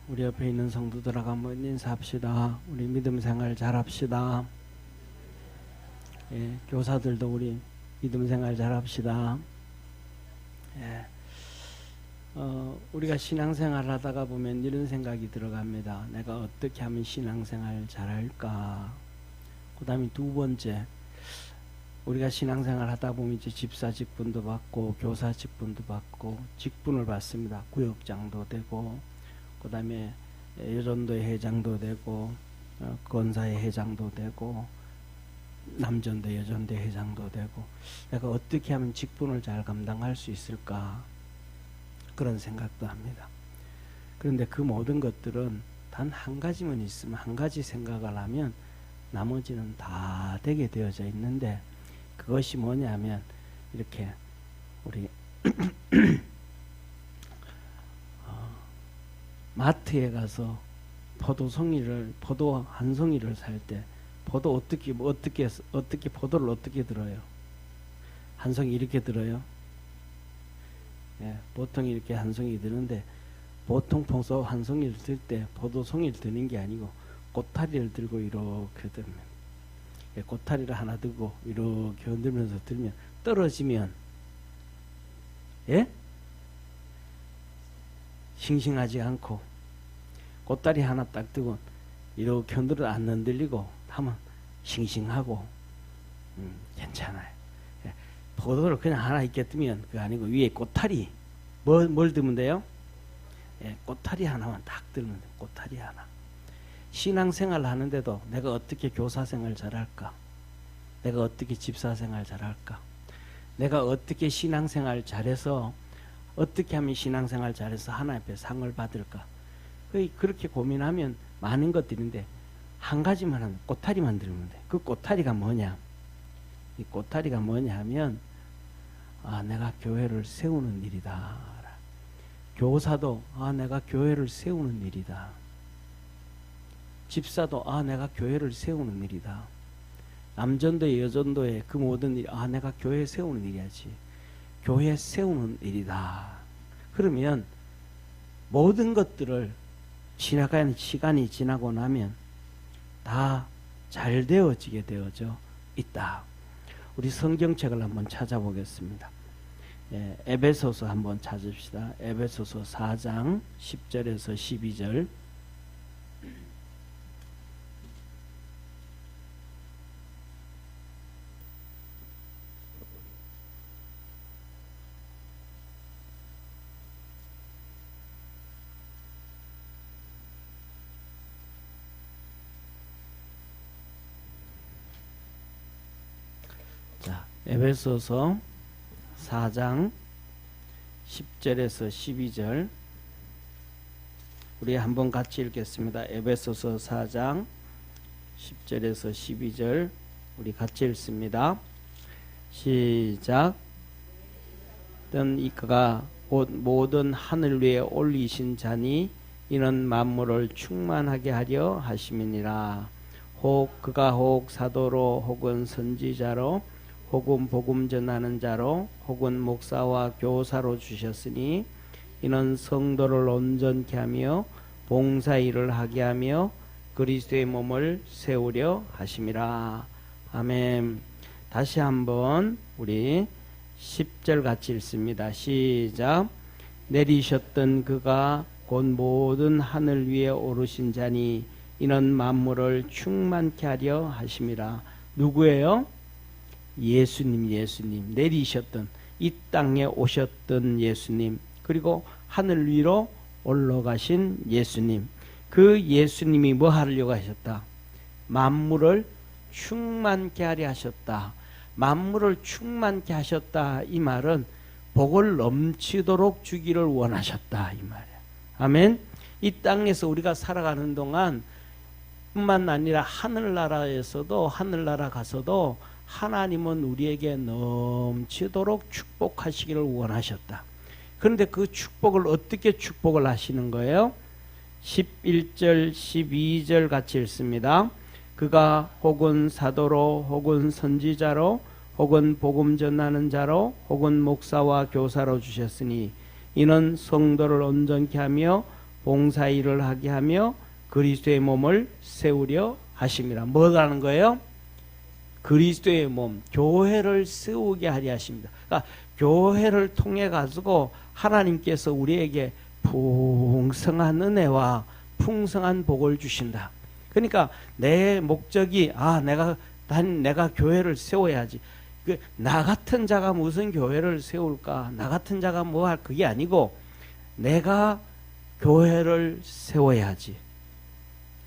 우리 옆에 있는 성도들하고 한번 인사합시다. 우리 믿음 생활 잘합시다. 예, 교사들도 우리 믿음 생활 잘합시다. 예, 우리가 신앙생활 하다가 보면 이런 생각이 들어갑니다. 내가 어떻게 하면 신앙생활 잘할까? 그 다음에 두 번째, 우리가 신앙생활 하다 보면 이제 집사 직분도 받고 교사 직분도 받고 직분을 받습니다. 구역장도 되고 그 다음에 여전도의 회장도 되고 권사의 회장도 되고 남전도 여전도 회장도 되고 내가 어떻게 하면 직분을 잘 감당할 수 있을까 그런 생각도 합니다. 그런데 그 모든 것들은 단 한 가지만 있으면 한 가지 생각을 하면 나머지는 다 되게 되어져 있는데 그것이 뭐냐면 이렇게 우리 마트에 가서 포도 한 송이를 살 때 포도 어떻게 포도를 어떻게 들어요? 한 송이 이렇게 들어요? 예, 보통 이렇게 한 송이 드는데 보통 평소 한 송이를 들 때 포도 송이를 드는 게 아니고 꼬타리를 들고 이렇게 들면 예, 꼬타리를 하나 들고 이렇게 흔들면서 들면 떨어지면 예? 싱싱하지 않고 꽃다리 하나 딱 뜨고 이렇게 흔들어 안 흔들리고 하면 싱싱하고 괜찮아요. 예, 포도를 그냥 하나 있게 뜨면 그거 아니고 위에 꽃다리 뭘 뜨면 돼요? 예, 꽃다리 하나만 딱 들면 돼요. 꽃다리 하나. 신앙생활 하는데도 내가 어떻게 교사생활 잘할까? 내가 어떻게 집사생활 잘할까? 내가 어떻게 신앙생활 잘해서 어떻게 하면 신앙생활 잘해서 하나님 앞에 상을 받을까? 그렇게 고민하면 많은 것들인데 한 가지만 하면 꼬타리만 들면 돼. 그 꼬타리가 뭐냐? 이 꼬타리가 뭐냐 하면 내가 교회를 세우는 일이다. 교사도 내가 교회를 세우는 일이다. 집사도 내가 교회를 세우는 일이다. 남전도에 여전도에 그 모든 일 내가 교회 세우는 일이야지. 교회 세우는 일이다. 그러면 모든 것들을 지나가는 시간이 지나고 나면 다 잘 되어지게 되어져 있다. 우리 성경책을 한번 찾아보겠습니다. 예, 에베소서 한번 찾읍시다. 에베소서 4장 10절에서 12절. 자, 에베소서 4장 10절에서 12절 우리 한번 같이 읽겠습니다. 에베소서 4장 10절에서 12절 우리 같이 읽습니다. 시작. 던 이가 곧 모든 하늘 위에 올리신 자니 이는 만물을 충만하게 하려 하심이니라. 그가 혹 사도로 혹은 선지자로 혹은 복음 전하는 자로 혹은 목사와 교사로 주셨으니 이는 성도를 온전케 하며 봉사일을 하게 하며 그리스도의 몸을 세우려 하심이라. 아멘. 다시 한번 우리 10절 같이 읽습니다. 시작. 내리셨던 그가 곧 모든 하늘 위에 오르신 자니 이는 만물을 충만케 하려 하심이라. 누구예요? 예수님 내리셨던 이 땅에 오셨던 예수님 그리고 하늘 위로 올라가신 예수님 그 예수님이 뭐 하려고 하셨다? 만물을 충만케 하려 하셨다. 만물을 충만케 하셨다 이 말은 복을 넘치도록 주기를 원하셨다 이 말이야. 아멘. 이 땅에서 우리가 살아가는 동안 뿐만 아니라 하늘나라에서도 하늘나라 가서도 하나님은 우리에게 넘치도록 축복하시기를 원하셨다. 그런데 그 축복을 어떻게 축복을 하시는 거예요? 11절 12절 같이 읽습니다. 그가 혹은 사도로 혹은 선지자로 혹은 복음 전하는 자로 혹은 목사와 교사로 주셨으니 이는 성도를 온전케 하며 봉사일을 하게 하며 그리스도의 몸을 세우려 하심이라. 뭐라는 거예요? 그리스도의 몸, 교회를 세우게 하려 하십니다. 그러니까 교회를 통해 가지고 하나님께서 우리에게 풍성한 은혜와 풍성한 복을 주신다. 그러니까 내 목적이 내가 교회를 세워야지. 나 같은 자가 무슨 교회를 세울까? 나 같은 자가 뭐 할 그게 아니고 내가 교회를 세워야지.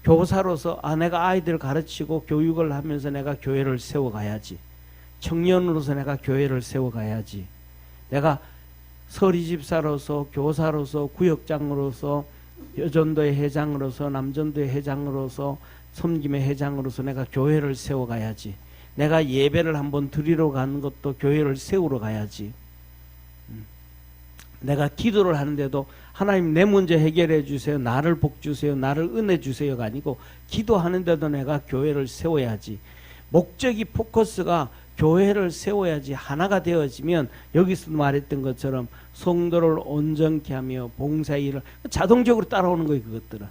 교사로서 내가 아이들 가르치고 교육을 하면서 내가 교회를 세워가야지. 청년으로서 내가 교회를 세워가야지. 내가 서리집사로서 교사로서 구역장으로서 여전도의 회장으로서 남전도의 회장으로서 섬김의 회장으로서 내가 교회를 세워가야지. 내가 예배를 한번 드리러 가는 것도 교회를 세우러 가야지. 내가 기도를 하는데도 하나님 내 문제 해결해 주세요, 나를 복 주세요, 나를 은혜 주세요가 아니고 기도하는데도 내가 교회를 세워야지. 목적이 포커스가 교회를 세워야지 하나가 되어지면 여기서 말했던 것처럼 성도를 온전케 하며 봉사일을 자동적으로 따라오는 거예요. 그것들은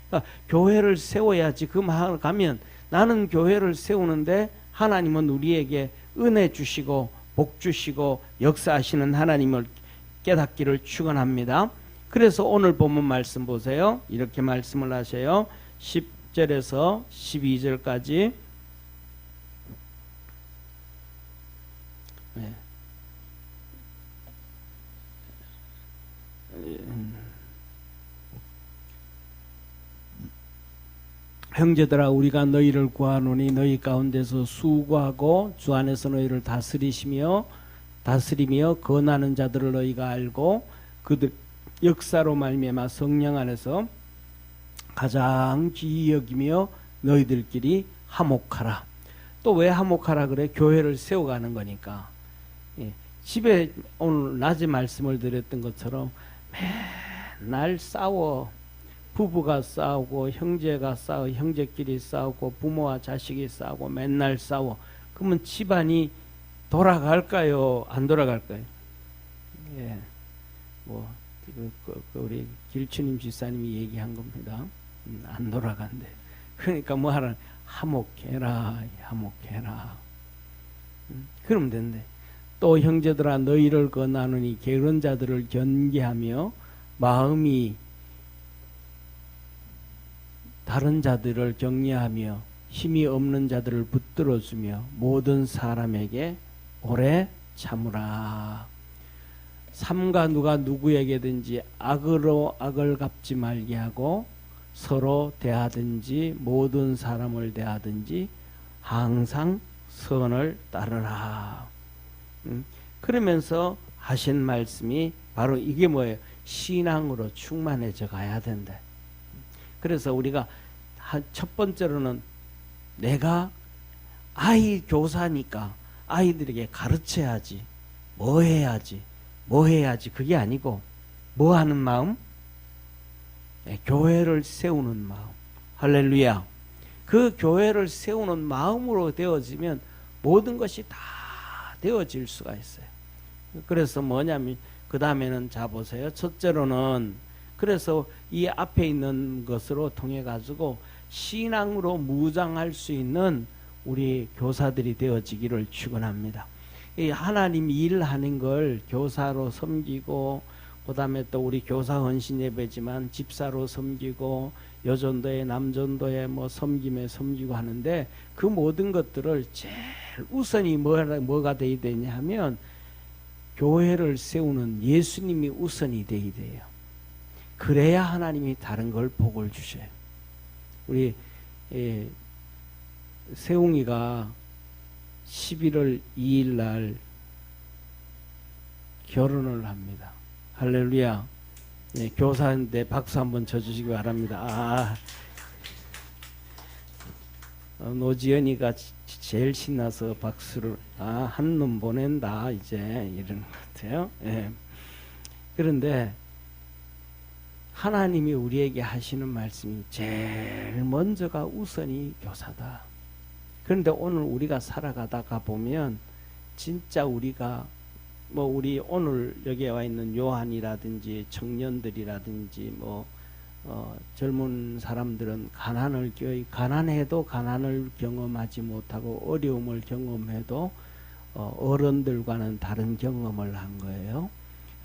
그러니까 교회를 세워야지. 그 마을 가면 나는 교회를 세우는데 하나님은 우리에게 은혜 주시고 복 주시고 역사하시는 하나님을 깨닫기를 축원합니다. 그래서 오늘 본문 말씀 보세요. 이렇게 말씀을 하셔요. 10절에서 12절까지. 네. 형제들아, 우리가 너희를 구하노니 너희 가운데서 수고하고 주 안에서 너희를 다스리며 권하는 자들을 너희가 알고 그들 역사로 말미암아 성령 안에서 가장 귀히 여기며 너희들끼리 화목하라. 또 왜 화목하라 그래? 교회를 세워가는 거니까. 집에 오늘 낮에 말씀을 드렸던 것처럼 맨날 싸워. 부부가 싸우고 형제가 싸우고 형제끼리 싸우고 부모와 자식이 싸우고 맨날 싸워. 그러면 집안이 돌아갈까요? 안 돌아갈까요? 예, 우리 길추님 집사님이 얘기한 겁니다. 안 돌아간대. 그러니까 뭐 하라? 화목해라. 그러면 된대. 또 형제들아, 너희를 권하노니 게으른 자들을 경계하며 마음이 다른 자들을 격려하며 힘이 없는 자들을 붙들어주며 모든 사람에게 오래 참으라. 삼가 누가 누구에게든지 악으로 악을 갚지 말게 하고 서로 대하든지 모든 사람을 대하든지 항상 선을 따르라. 그러면서 하신 말씀이 바로 이게 뭐예요? 신앙으로 충만해져 가야 된다. 그래서 우리가 첫 번째로는 내가 아이 교사니까 아이들에게 가르쳐야지, 뭐 해야지 그게 아니고 뭐 하는 마음? 교회를 세우는 마음. 할렐루야. 그 교회를 세우는 마음으로 되어지면 모든 것이 다 되어질 수가 있어요. 그래서 뭐냐면 그 다음에는 자 보세요. 첫째로는 그래서 이 앞에 있는 것으로 통해 가지고 신앙으로 무장할 수 있는 우리 교사들이 되어지기를 축원합니다. 이 하나님 일하는 걸 교사로 섬기고 그 다음에 또 우리 교사 헌신 예배지만 집사로 섬기고 여전도에 남전도에 뭐 섬김에 섬기고 하는데 그 모든 것들을 제일 우선이 뭐가 돼야 되냐 하면 교회를 세우는 예수님이 우선이 돼야 돼요. 그래야 하나님이 다른 걸 복을 주셔요. 우리 세웅이가 11월 2일 날 결혼을 합니다. 할렐루야. 네, 교사인데 박수 한번 쳐주시기 바랍니다. 노지연이가 제일 신나서 박수를 한눈 보낸다 이제 이런 것 같아요. 예. 그런데 하나님이 우리에게 하시는 말씀이 제일 먼저가 우선이 교사다. 그런데 오늘 우리가 살아가다가 보면 진짜 우리가 뭐 우리 오늘 여기에 와 있는 요한이라든지 청년들이라든지 뭐 젊은 사람들은 가난해도 가난을 경험하지 못하고 어려움을 경험해도 어른들과는 다른 경험을 한 거예요.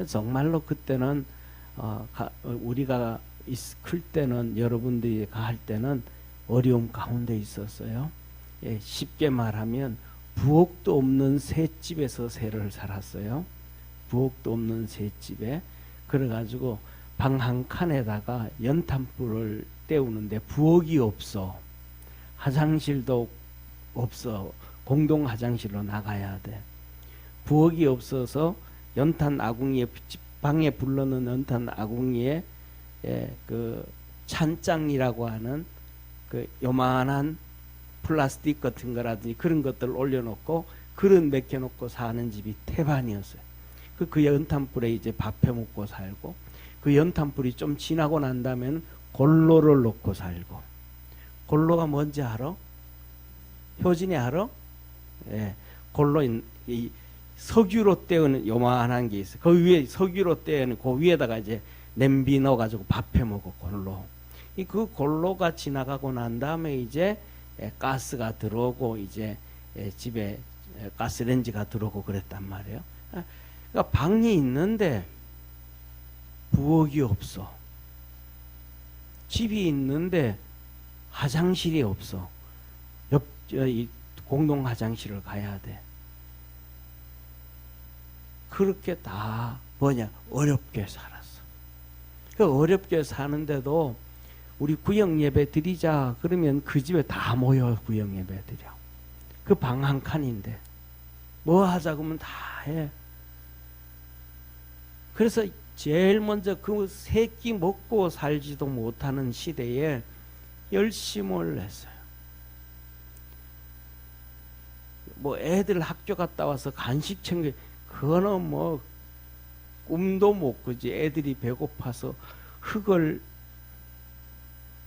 정말로 그때는 우리가 클 때는, 여러분들이 할 때는 어려움 가운데 있었어요. 예, 쉽게 말하면 부엌도 없는 셋집에서 새를 살았어요. 부엌도 없는 셋집에. 그래가지고 방 한 칸에다가 연탄불을 때우는데 부엌이 없어. 화장실도 없어. 공동 화장실로 나가야 돼. 부엌이 없어서 연탄 아궁이에, 방에 불러놓은 연탄 아궁이에 그 찬장이라고 하는 그 요만한 플라스틱 같은 거라든지 그런 것들을 올려놓고 그릇 맥혀놓고 사는 집이 태반이었어요. 그 연탄불에 이제 밥 해먹고 살고, 그 연탄불이 좀 지나고 난 다음에는 골로를 놓고 살고. 골로가 뭔지 알아? 효진이 알아? 예, 골로, 이 석유로 때우는 요만한 게 있어요. 그 위에 석유로 때우는 그 위에다가 이제 냄비 넣어가지고 밥 해먹어. 골로. 그 골로가 지나가고 난 다음에 이제 가스가 들어오고 이제 집에 가스레인지가 들어오고 그랬단 말이에요. 그러니까 방이 있는데 부엌이 없어. 집이 있는데 화장실이 없어. 이 공동 화장실을 가야 돼. 그렇게 다 뭐냐, 어렵게 살았어. 그 어렵게 사는데도 우리 구역 예배 드리자 그러면 그 집에 다 모여 구역 예배 드려. 그 방 한 칸인데 뭐 하자고 하면 다 해. 그래서 제일 먼저 그 새끼 먹고 살지도 못하는 시대에 열심을 했어요. 뭐 애들 학교 갔다 와서 간식 챙겨, 그거는 뭐 꿈도 못 꾸지. 애들이 배고파서 흙을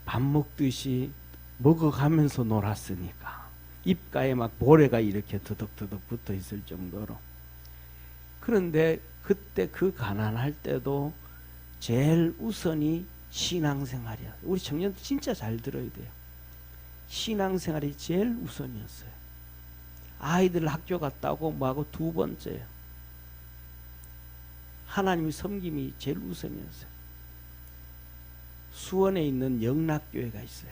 밥 먹듯이 먹어가면서 놀았으니까 입가에 막 모래가 이렇게 더덕더덕 붙어 있을 정도로. 그런데 그때 그 가난할 때도 제일 우선이 신앙생활이야. 우리 청년들 진짜 잘 들어야 돼요. 신앙생활이 제일 우선이었어요. 아이들 학교 갔다 오고 뭐하고 두 번째예요. 하나님 섬김이 제일 우선이었어요. 수원에 있는 영락교회가 있어요.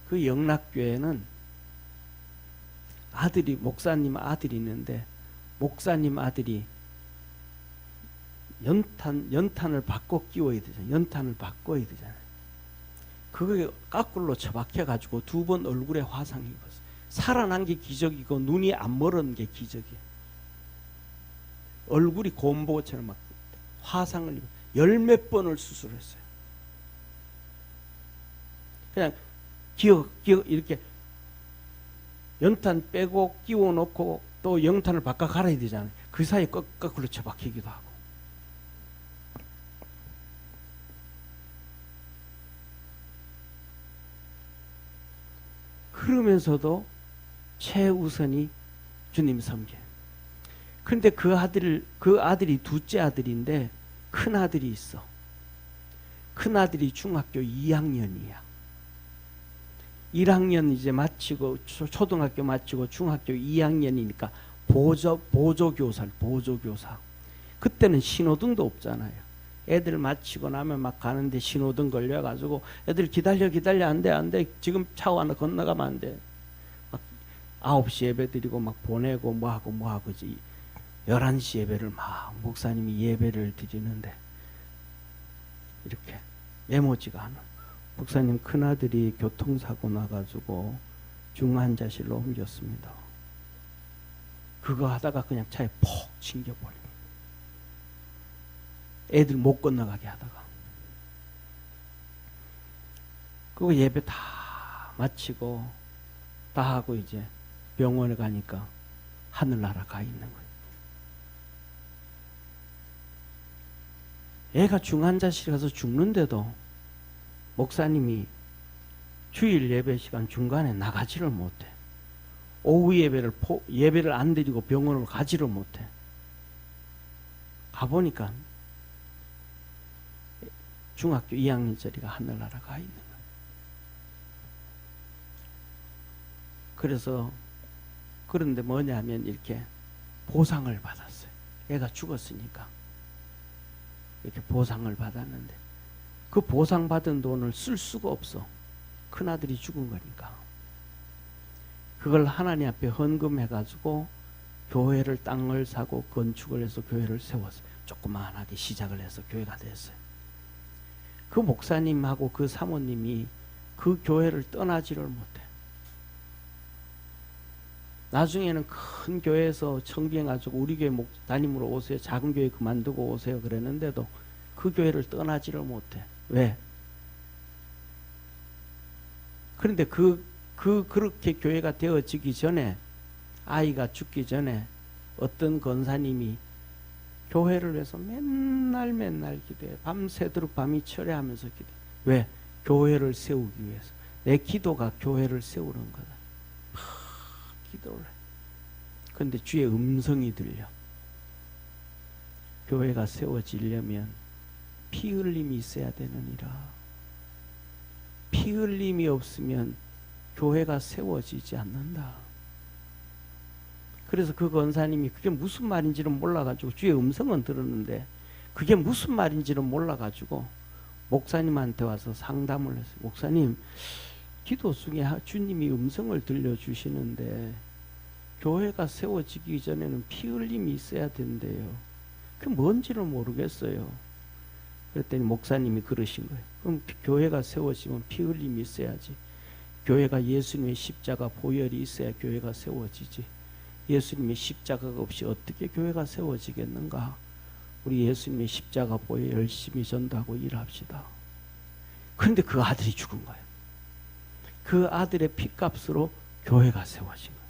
그 영락교회는 아들이, 목사님 아들이 있는데, 목사님 아들이 연탄을 바꿔 끼워야 되잖아요. 연탄을 바꿔야 되잖아요. 그게 까꿀로 처박혀가지고 두 번 얼굴에 화상이 입었어요. 살아난 게 기적이고 눈이 안 멀은 게 기적이에요. 얼굴이 곰보처럼 막 화상을 입어 열 몇 번을 수술했어요. 그냥 기어 이렇게 연탄 빼고 끼워 놓고 또 연탄을 바꿔 갈아야 되잖아요. 그 사이에 거꾸로 처박히기도 하고. 그러면서도 최우선이 주님 섬겨. 그런데 그 아들이 둘째 아들인데 큰 아들이 있어. 큰 아들이 중학교 2학년이야. 1학년 이제 마치고 초등학교 마치고 중학교 2학년이니까 보조교사. 그때는 신호등도 없잖아요. 애들 마치고 나면 막 가는데 신호등 걸려가지고 애들 기다려 안 돼. 지금 차 하나 건너가면 안 돼. 막 9시 예배 드리고 막 보내고 뭐하고 11시 예배를 막 목사님이 예배를 드리는데 이렇게 메모지가 하나. 목사님 큰아들이 교통사고 나가지고 중환자실로 옮겼습니다. 그거 하다가 그냥 차에 폭 튕겨버립니다. 애들 못 건너가게 하다가. 그거 예배 다 마치고 다 하고 이제 병원에 가니까 하늘나라 가 있는 거예요. 애가 중환자실에 가서 죽는데도 목사님이 주일 예배 시간 중간에 나가지를 못해. 오후 예배를 안 드리고 병원으로 가지를 못해. 가보니까 중학교 2학년짜리가 하늘나라 가 있는 거예요. 그래서 그런데 뭐냐면 이렇게 보상을 받았어요. 애가 죽었으니까 이렇게 보상을 받았는데 그 보상받은 돈을 쓸 수가 없어. 큰아들이 죽은 거니까. 그걸 하나님 앞에 헌금해가지고 교회를 땅을 사고 건축을 해서 교회를 세웠어요. 조그마하게 시작을 해서 교회가 됐어요. 그 목사님하고 그 사모님이 그 교회를 떠나지를 못해. 나중에는 큰 교회에서 청빙해가지고 우리 교회 담임으로 오세요. 작은 교회 그만두고 오세요. 그랬는데도 그 교회를 떠나지를 못해. 왜? 그런데 그렇게 교회가 되어지기 전에, 아이가 죽기 전에 어떤 권사님이 교회를 위해서 맨날 기도해. 밤새도록 밤이 철회하면서 기도해. 왜? 교회를 세우기 위해서. 내 기도가 교회를 세우는 거다. 기도를 해. 그런데 주의 음성이 들려. 교회가 세워지려면 피 흘림이 있어야 되느니라. 피 흘림이 없으면 교회가 세워지지 않는다. 그래서 그 권사님이 그게 무슨 말인지는 몰라가지고, 주의 음성은 들었는데 그게 무슨 말인지는 몰라가지고 목사님한테 와서 상담을 했어요. 목사님, 기도 중에 주님이 음성을 들려주시는데 교회가 세워지기 전에는 피 흘림이 있어야 된대요. 그게 뭔지는 모르겠어요. 그랬더니 목사님이 그러신 거예요. 그럼 교회가 세워지면 피 흘림이 있어야지. 교회가 예수님의 십자가 보혈이 있어야 교회가 세워지지. 예수님의 십자가가 없이 어떻게 교회가 세워지겠는가? 우리 예수님의 십자가 보혈 열심히 전도하고 일합시다. 그런데 그 아들이 죽은 거예요. 그 아들의 피값으로 교회가 세워진 거예요.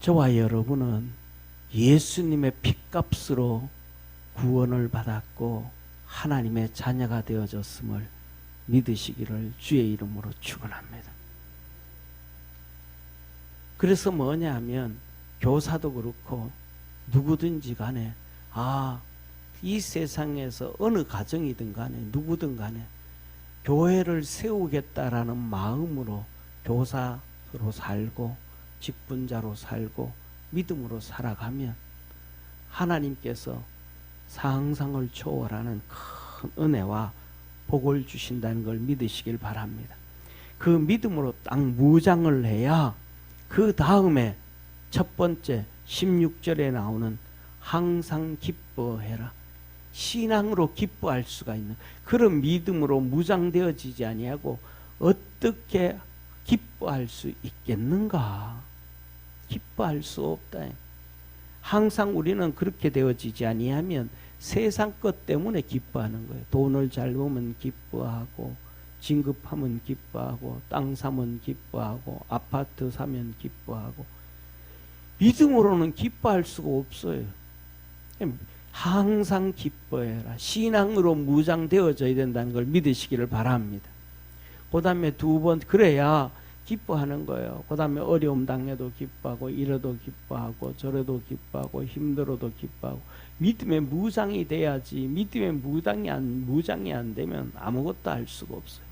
저와 여러분은 예수님의 피값으로 구원을 받았고 하나님의 자녀가 되어졌음을 믿으시기를 주의 이름으로 축원합니다. 그래서 뭐냐 하면 교사도 그렇고 누구든지 간에 이 세상에서 어느 가정이든 간에 누구든 간에 교회를 세우겠다라는 마음으로 교사로 살고 직분자로 살고 믿음으로 살아가면 하나님께서 상상을 초월하는 큰 은혜와 복을 주신다는 걸 믿으시길 바랍니다. 그 믿음으로 딱 무장을 해야 그 다음에 첫 번째 16절에 나오는 항상 기뻐해라. 신앙으로 기뻐할 수가 있는 그런 믿음으로 무장되어지지 아니하고 어떻게 기뻐할 수 있겠는가? 기뻐할 수 없다. 항상 우리는 그렇게 되어지지 아니하면 세상 것 때문에 기뻐하는 거예요. 돈을 잘 벌면 기뻐하고 진급하면 기뻐하고 땅 사면 기뻐하고 아파트 사면 기뻐하고 믿음으로는 기뻐할 수가 없어요. 항상 기뻐해라. 신앙으로 무장되어져야 된다는 걸 믿으시기를 바랍니다. 그 다음에 두 번 그래야 기뻐하는 거예요. 그 다음에 어려움 당해도 기뻐하고 이래도 기뻐하고 저래도 기뻐하고 힘들어도 기뻐하고 믿음의 무장이 돼야지. 믿음의 무장이 안 되면 아무것도 할 수가 없어요.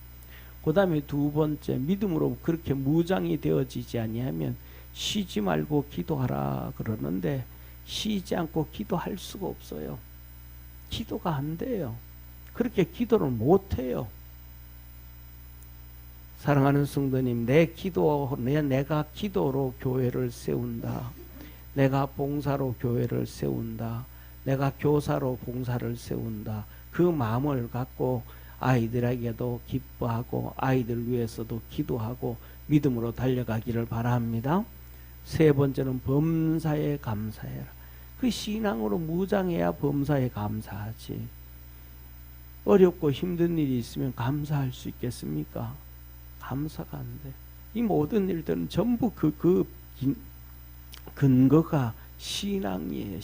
그 다음에 두 번째 믿음으로 그렇게 무장이 되어지지 아니하면 쉬지 말고 기도하라 그러는데 쉬지 않고 기도할 수가 없어요. 기도가 안 돼요. 그렇게 기도를 못 해요. 사랑하는 성도님, 내가 기도로 교회를 세운다. 내가 봉사로 교회를 세운다. 내가 교사로 봉사를 세운다. 그 마음을 갖고 아이들에게도 기뻐하고 아이들 위해서도 기도하고 믿음으로 달려가기를 바랍니다. 세 번째는 범사에 감사해라. 그 신앙으로 무장해야 범사에 감사하지. 어렵고 힘든 일이 있으면 감사할 수 있겠습니까? 감사가 안 돼. 이 모든 일들은 전부 그 근거가 신앙이에요.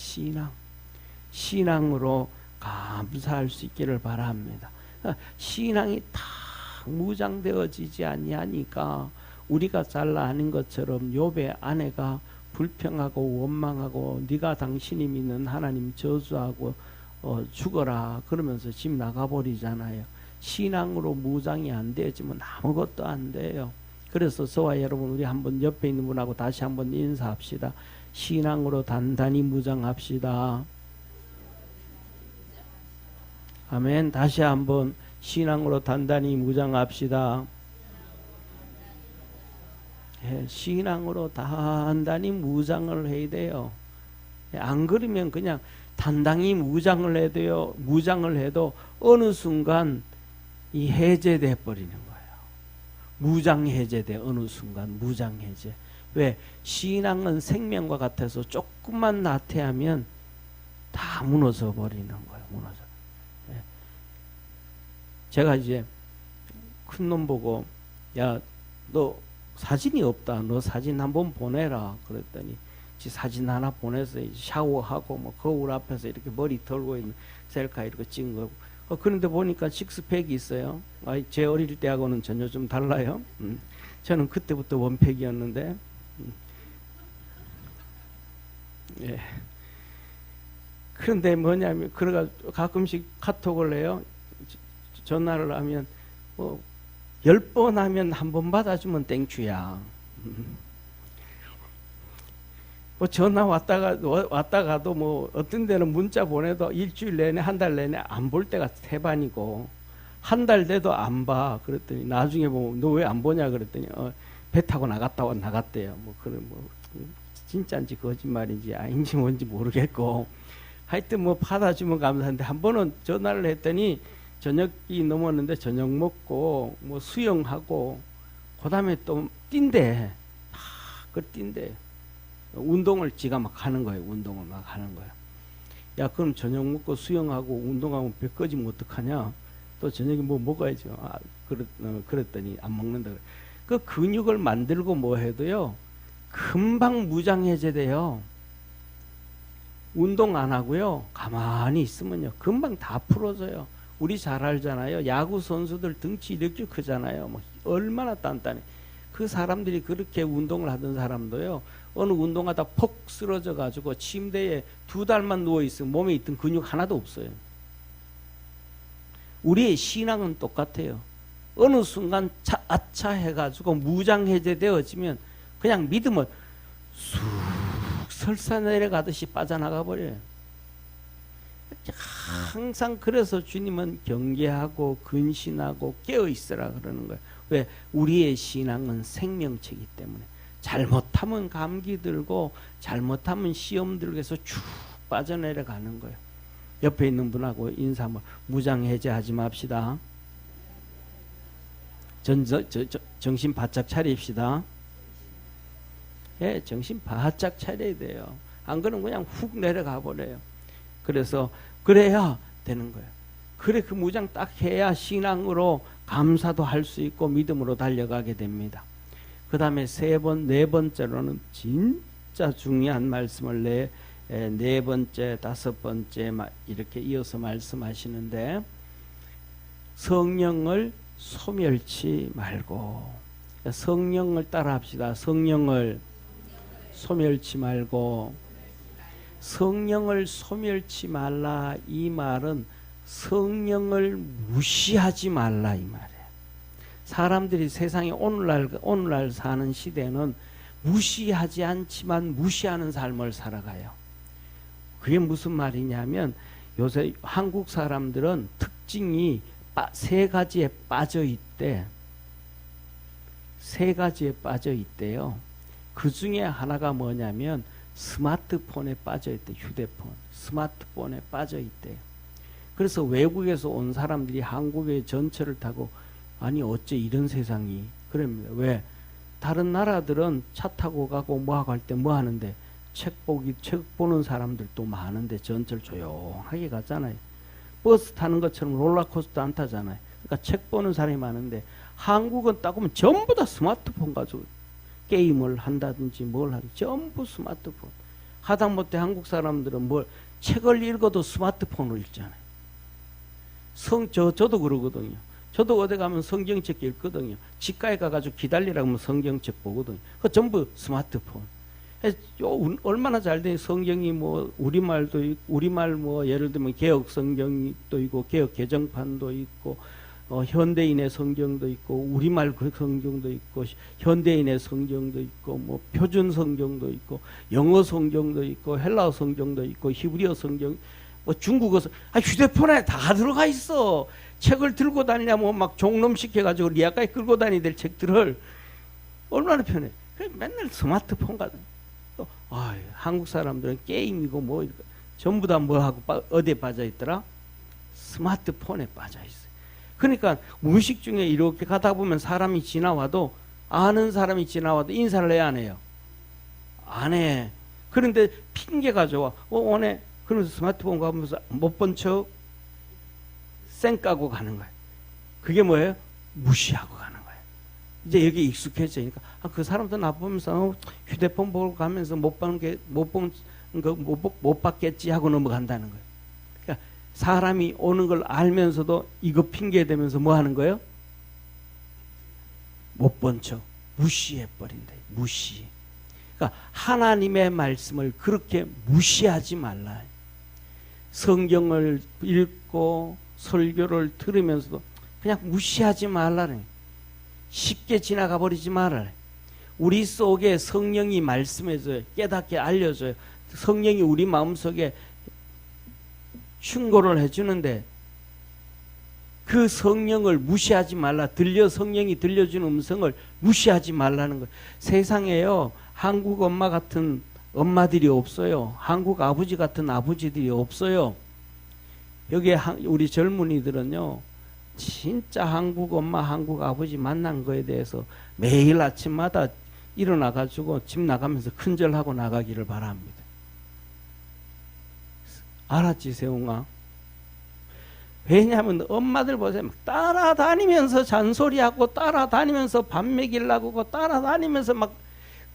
신앙으로 감사할 수 있기를 바랍니다. 신앙이 다 무장되어지지 아니하니까 우리가 잘 아는 것처럼 욥의 아내가 불평하고 원망하고 네가 당신이 믿는 하나님 저주하고 죽어라 그러면서 집 나가버리잖아요. 신앙으로 무장이 안 되지만 아무것도 안 돼요. 그래서 저와 여러분 우리 한번 옆에 있는 분하고 다시 한번 인사합시다. 신앙으로 단단히 무장합시다. 아멘. 다시 한번 신앙으로 단단히 무장합시다. 신앙으로 단단히 무장을 해야 돼요. 안 그러면 그냥 단단히 무장을 해도 어느 순간 이 해제돼 버리는 거예요. 무장 해제돼 어느 순간 무장 해제. 왜? 신앙은 생명과 같아서 조금만 나태하면 다 무너져 버리는 거예요. 무너져. 제가 이제 큰 놈 보고 야, 너 사진이 없다. 너 사진 한번 보내라. 그랬더니 지 사진 하나 보내서 샤워하고 뭐 거울 앞에서 이렇게 머리 털고 있는 셀카 이렇게 찍은 거고. 그런데 보니까 식스팩이 있어요. 제 어릴 때하고는 전혀 좀 달라요. 저는 그때부터 원팩이었는데. 예. 그런데 뭐냐면 그래가 가끔씩 카톡을 해요. 전화를 하면 10번 하면 한 번 받아주면 땡큐야. 뭐 전화 왔다가도 뭐 어떤 데는 문자 보내도 일주일 내내 한 달 내내 안 볼 때가 태반이고 한 달 돼도 안 봐. 그랬더니 나중에 보면 너 왜 안 보냐 그랬더니 배 타고 나갔대요. 뭐 그런 뭐 진짜인지 거짓말인지 아닌지 뭔지 모르겠고 하여튼 뭐 받아주면 감사한데 한 번은 전화를 했더니 저녁이 넘었는데 저녁 먹고 뭐 수영하고 그 다음에 또 뛴대. 뛴대. 운동을 지가 막 하는 거예요. 운동을 막 하는 거예요. 야 그럼 저녁 먹고 수영하고 운동하면 배 꺼지면 어떡하냐. 또 저녁에 뭐 먹어야죠. 그랬더니 안 먹는다. 그 근육을 만들고 뭐 해도요 금방 무장해제돼요. 운동 안 하고요 가만히 있으면요 금방 다 풀어져요. 우리 잘 알잖아요. 야구 선수들 등치 이렇게 크잖아요. 뭐 얼마나 단단해. 그 사람들이 그렇게 운동을 하던 사람도요 어느 운동하다 폭 쓰러져 가지고 침대에 2달만 누워 있으면 몸에 있던 근육 하나도 없어요. 우리의 신앙은 똑같아요. 어느 순간 아차 해가지고 무장해제되어지면 그냥 믿음은 쑥 설사 내려가듯이 빠져나가 버려요. 항상 그래서 주님은 경계하고 근신하고 깨어있으라 그러는 거예요. 왜? 우리의 신앙은 생명체이기 때문에 잘못하면 감기 들고 잘못하면 시험 들고 해서 쭉 빠져내려가는 거예요. 옆에 있는 분하고 인사 한번 무장해제하지 맙시다. 정신 바짝 차립시다. 예, 정신 바짝 차려야 돼요. 안 그러면 그냥 훅 내려가 버려요. 그래서 그래야 되는 거예요. 그래 그 무장 딱 해야 신앙으로 감사도 할 수 있고 믿음으로 달려가게 됩니다. 그 다음에 네 번째로는 진짜 중요한 말씀을 네 번째, 다섯 번째 이렇게 이어서 말씀하시는데 성령을 소멸치 말고 성령을 따라합시다. 성령을 소멸치 말고 성령을 소멸치 말라 이 말은 성령을 무시하지 말라 이 말이에요. 사람들이 세상에 오늘날 사는 시대는 무시하지 않지만 무시하는 삶을 살아가요. 그게 무슨 말이냐면 요새 한국 사람들은 특징이 세 가지에 빠져 있대. 세 가지에 빠져 있대요. 그 중에 하나가 뭐냐면 스마트폰에 빠져 있대. 휴대폰, 스마트폰에 빠져 있대요. 그래서 외국에서 온 사람들이 한국의 전철을 타고 아니 어째 이런 세상이 그럽니다. 왜? 다른 나라들은 차 타고 가고 뭐하고 할 때 뭐 하는데 책 보는 사람들도 많은데 전철 조용하게 가잖아요. 버스 타는 것처럼 롤러코스터 안 타잖아요. 그러니까 책 보는 사람이 많은데 한국은 딱 보면 전부 다 스마트폰 가지고 게임을 한다든지 뭘 하든지 전부 스마트폰. 하다못해 한국 사람들은 뭘 책을 읽어도 스마트폰으로 읽잖아요. 저도 그러거든요. 저도 어디 가면 성경책 읽거든요. 집가에 가가지고 기다리라고 하면 성경책 보거든요. 그 전부 스마트폰. 얼마나 잘 돼. 성경이 뭐 우리말도 있고, 우리말 뭐 예를 들면 개혁 성경도 있고 개혁 개정판도 있고 현대인의 성경도 있고 우리말 그 성경도 있고 현대인의 성경도 있고 뭐 표준 성경도 있고 영어 성경도 있고 헬라어 성경도 있고 히브리어 성경 뭐 중국어 휴대폰에 다 들어가 있어. 책을 들고 다니냐면 막 종놈식 해가지고 리아까지 끌고 다니야 될 책들을 얼마나 편해. 맨날 스마트폰 가든 또 한국 사람들은 게임이고 뭐 전부 다 뭐 하고 어디에 빠져 있더라? 스마트폰에 빠져 있어. 그러니까 무의식 중에 이렇게 가다 보면 사람이 지나와도 아는 사람이 지나와도 인사를 해야 안 해요? 안 해. 그런데 핑계가 좋아. 오네. 그러면서 스마트폰 가면서 못 본 척 쌩 까고 가는 거예요. 그게 뭐예요? 무시하고 가는 거예요. 이제 여기 익숙해지니까 그 사람도 나 보면서 휴대폰 보고 가면서 못 봤겠지 하고 넘어간다는 거예요. 그러니까 사람이 오는 걸 알면서도 이거 핑계 대면서 뭐 하는 거예요? 못 본 척 무시해 버린다. 무시. 그러니까 하나님의 말씀을 그렇게 무시하지 말라. 성경을 읽고 설교를 들으면서도 그냥 무시하지 말라네. 쉽게 지나가 버리지 말아라. 우리 속에 성령이 말씀해줘요. 깨닫게 알려줘요. 성령이 우리 마음속에 충고를 해주는데 그 성령을 무시하지 말라. 성령이 들려주는 음성을 무시하지 말라는 거예요. 세상에요, 한국 엄마 같은 엄마들이 없어요. 한국 아버지 같은 아버지들이 없어요. 여기 우리 젊은이들은요, 진짜 한국 엄마, 한국 아버지 만난 거에 대해서 매일 아침마다 일어나가지고 집 나가면서 큰절하고 나가기를 바랍니다. 알았지, 세웅아? 왜냐하면 엄마들 보세요. 막 따라다니면서 잔소리하고 따라다니면서 밥 먹이려고 따라다니면서 막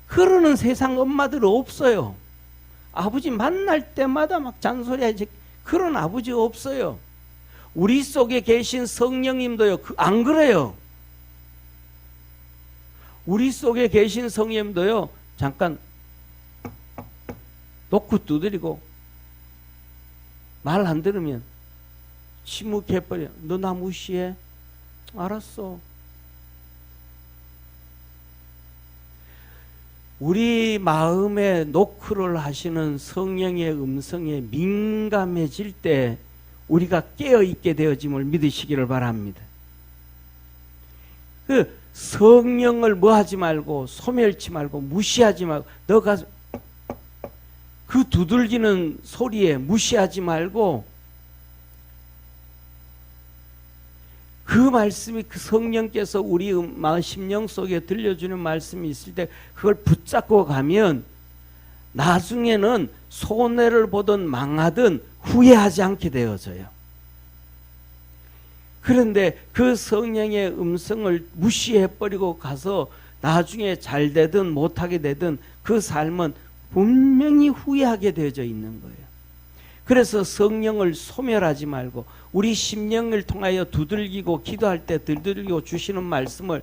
그러는 세상 엄마들 없어요. 아버지 만날 때마다 막 잔소리하지. 그런 아버지 없어요. 우리 속에 계신 성령님도요, 안 그래요. 우리 속에 계신 성령님도요, 잠깐 놓고 두드리고 말 안 들으면 침묵해버려. 너 나 무시해? 알았어. 우리 마음에 노크를 하시는 성령의 음성에 민감해질 때 우리가 깨어있게 되어짐을 믿으시기를 바랍니다. 그 성령을 뭐 하지 말고 소멸치 말고 무시하지 말고 너가 그 두들기는 소리에 무시하지 말고 그 말씀이 그 성령께서 우리 심령 속에 들려주는 말씀이 있을 때 그걸 붙잡고 가면 나중에는 손해를 보든 망하든 후회하지 않게 되어져요. 그런데 그 성령의 음성을 무시해버리고 가서 나중에 잘 되든 못하게 되든 그 삶은 분명히 후회하게 되어져 있는 거예요. 그래서 성령을 소멸하지 말고 우리 심령을 통하여 두들기고 기도할 때 두들기고 주시는 말씀을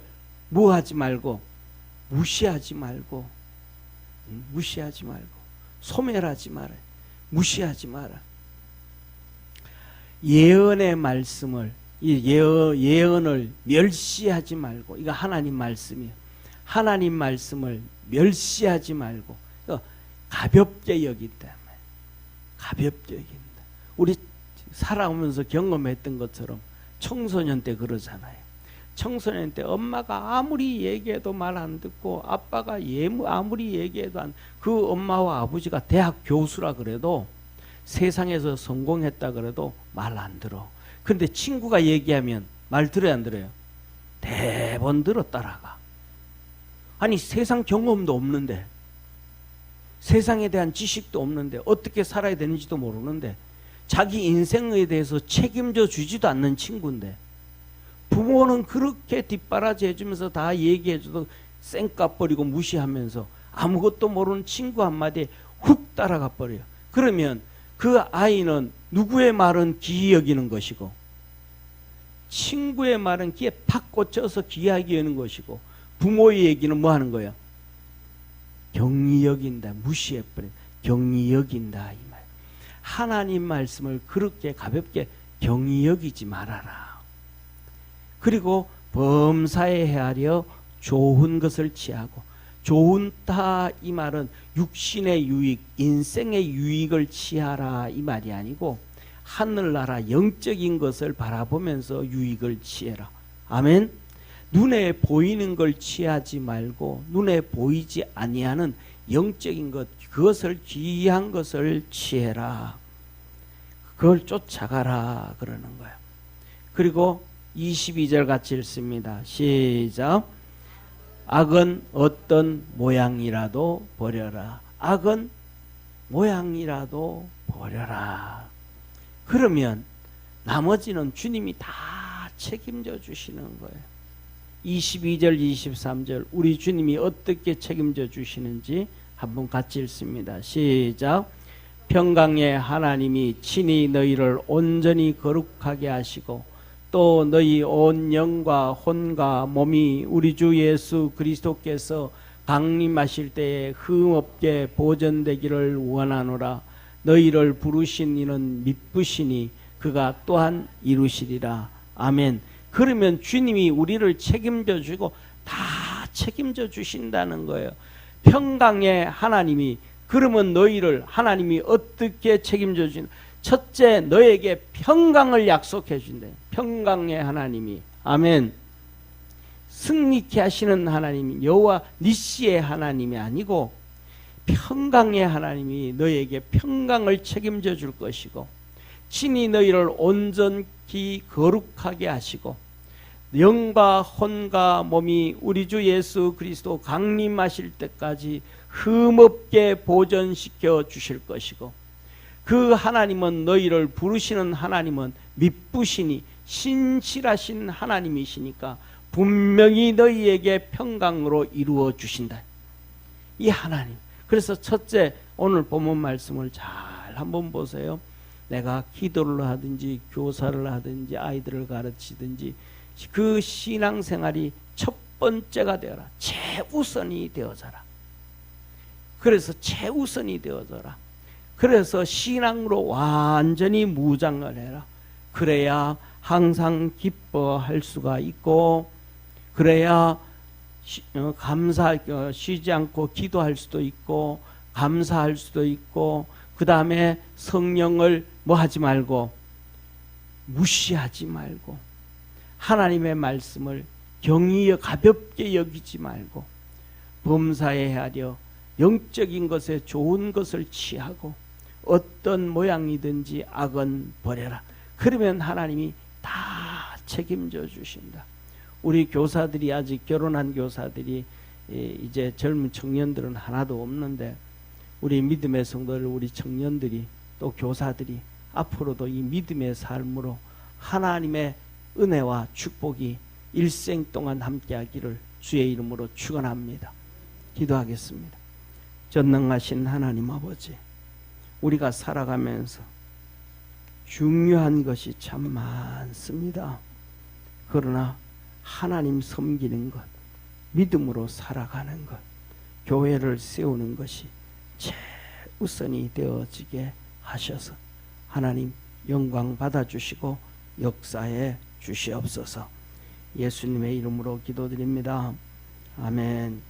무하지 말고 무시하지 말고 무시하지 말고 소멸하지 마라. 무시하지 마라. 예언의 말씀을 예언을 멸시하지 말고 이거 하나님 말씀이에요. 하나님 말씀을 멸시하지 말고 가볍게 여긴다. 가볍게 여긴다. 우리 살아오면서 경험했던 것처럼 청소년 때 그러잖아요. 청소년 때 엄마가 아무리 얘기해도 말 안 듣고 아빠가 아무리 얘기해도 그 엄마와 아버지가 대학 교수라 그래도 세상에서 성공했다 그래도 말 안 들어. 근데 친구가 얘기하면 말 들어야 안 들어요? 대번 들어 따라가. 아니 세상 경험도 없는데 세상에 대한 지식도 없는데 어떻게 살아야 되는지도 모르는데 자기 인생에 대해서 책임져 주지도 않는 친구인데 부모는 그렇게 뒷바라지 해주면서 다 얘기해줘도 쌩까버리고 무시하면서 아무것도 모르는 친구 한마디에 훅 따라가 버려요. 그러면 그 아이는 누구의 말은 귀히 여기는 것이고 친구의 말은 귀에 팍 꽂혀서 귀하게 여기는 것이고 부모의 얘기는 뭐 하는 거예요? 경히 여긴다. 무시해버린 경히 여긴다 이 말. 하나님 말씀을 그렇게 가볍게 경히 여기지 말아라. 그리고 범사에 헤아려 좋은 것을 취하고, 좋다 이 말은 육신의 유익, 인생의 유익을 취하라 이 말이 아니고 하늘나라 영적인 것을 바라보면서 유익을 취해라. 아멘. 눈에 보이는 걸 취하지 말고 눈에 보이지 아니하는 영적인 것, 그것을 귀한 것을 취해라. 그걸 쫓아가라 그러는 거예요. 그리고 22절 같이 읽습니다. 시작. 악은 어떤 모양이라도 버려라. 악은 모양이라도 버려라. 그러면 나머지는 주님이 다 책임져 주시는 거예요. 22절 23절 우리 주님이 어떻게 책임져 주시는지 한번 같이 읽습니다. 시작. 평강의 하나님이 친히 너희를 온전히 거룩하게 하시고 또 너희 온 영과 혼과 몸이 우리 주 예수 그리스도께서 강림하실 때에 흠없게 보존되기를 원하노라. 너희를 부르신 이는 미쁘시니 그가 또한 이루시리라. 아멘. 그러면 주님이 우리를 책임져 주고 다 책임져 주신다는 거예요. 평강의 하나님이, 그러면 너희를 하나님이 어떻게 책임져 주시나? 첫째, 너에게 평강을 약속해 준대. 평강의 하나님이. 아멘. 승리케 하시는 하나님이 여호와 니시의 하나님이 아니고 평강의 하나님이 너에게 평강을 책임져 줄 것이고, 친히 너희를 온전히 거룩하게 하시고 영과 혼과 몸이 우리 주 예수 그리스도 강림하실 때까지 흠없게 보존시켜 주실 것이고, 그 하나님은 너희를 부르시는 하나님은 미쁘시니 신실하신 하나님이시니까 분명히 너희에게 평강으로 이루어 주신다. 이 하나님. 그래서 첫째, 오늘 본문 말씀을 잘 한번 보세요. 내가 기도를 하든지 교사를 하든지 아이들을 가르치든지 그 신앙생활이 첫 번째가 되어라. 최우선이 되어져라. 그래서 최우선이 되어져라. 그래서 신앙으로 완전히 무장을 해라. 그래야 항상 기뻐할 수가 있고, 그래야 쉬지 않고 기도할 수도 있고 감사할 수도 있고, 그 다음에 성령을 뭐 하지 말고 무시하지 말고 하나님의 말씀을 경히 가볍게 여기지 말고 범사에 헤아려 영적인 것에 좋은 것을 취하고 어떤 모양이든지 악은 버려라. 그러면 하나님이 다 책임져 주신다. 우리 교사들이, 아직 결혼한 교사들이 이제 젊은 청년들은 하나도 없는데, 우리 믿음의 성도들, 우리 청년들이 또 교사들이 앞으로도 이 믿음의 삶으로 하나님의 은혜와 축복이 일생 동안 함께하기를 주의 이름으로 축원합니다. 기도하겠습니다. 전능하신 하나님 아버지, 우리가 살아가면서 중요한 것이 참 많습니다. 그러나 하나님 섬기는 것, 믿음으로 살아가는 것, 교회를 세우는 것이 최우선이 되어지게 하셔서 하나님 영광 받아주시고 역사해 주시옵소서. 예수님의 이름으로 기도드립니다. 아멘.